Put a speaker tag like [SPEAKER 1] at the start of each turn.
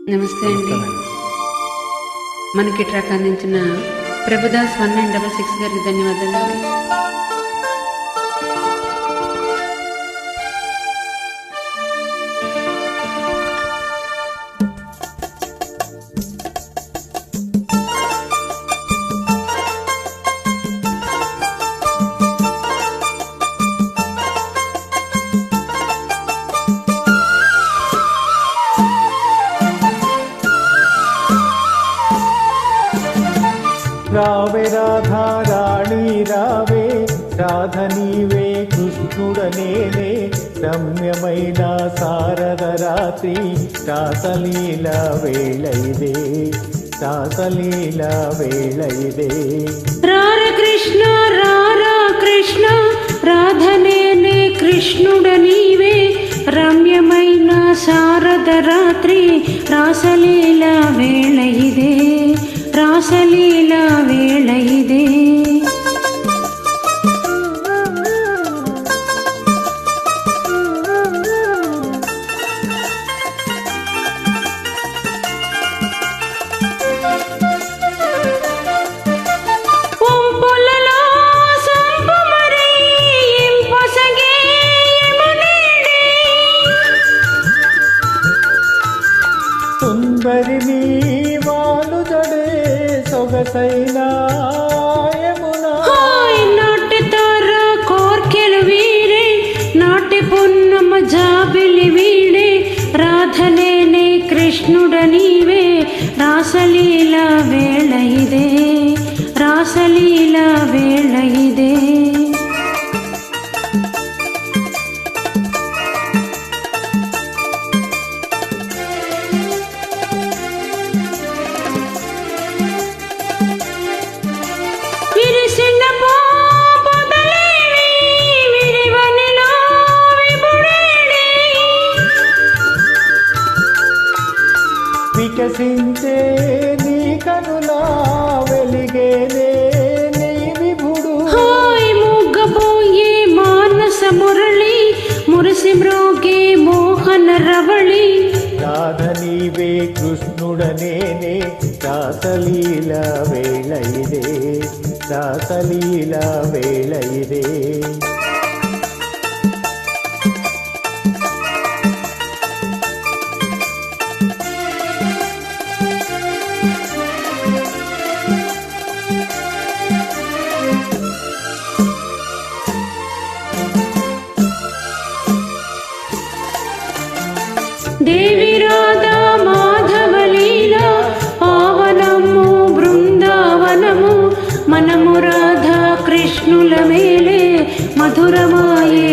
[SPEAKER 1] నమస్తే అండి. మనకి ట్రాక్ అందించిన ప్రభుదాస్ 1966 గారికి ధన్యవాదాలు.
[SPEAKER 2] రావే రాధా రాణి రావే, రాధ నీవే కృష్ణుడ నేనే, రమ్యమైన శారద రాత్రి రాసలీల వేళ ఇదే, రాసలీల వేళ ఇదే.
[SPEAKER 1] రార కృష్ణ రారా కృష్ణ, రాధ నేనే కృష్ణుడ నీవే, రమ్యమైన శారద రాత్రి రాసలీల వేళ ఇదే, రాసలీల వేళ ఇదే.
[SPEAKER 2] సుందరి నీ వాలు జడే సొగసైనా యమునా,
[SPEAKER 1] నాటి తార కోర్కెలు వీడే, నాటి పొన్నమ జాబిలి వీడే, రాధనేనే కృష్ణుడ నీవే, రాసలీల వేళ ఇదే, రాసలీల వేళ ఇదే.
[SPEAKER 2] వికసించే నీ కనులా వెలిగేనే నీ విభుడు,
[SPEAKER 1] మూగపోయే మానస మురళి, మురిసి మ్రోగే మోహన రవళి,
[SPEAKER 2] రాధ నీవే కృష్ణుడ నేనే, రాసలీల వేళ ఇదే, రాసలీల వేళ ఇదే.
[SPEAKER 1] దేవి రాధా మాధవ లీల, పావనము బృందావనము, మనము రాధా కృష్ణుల మేలే, మధురమాయే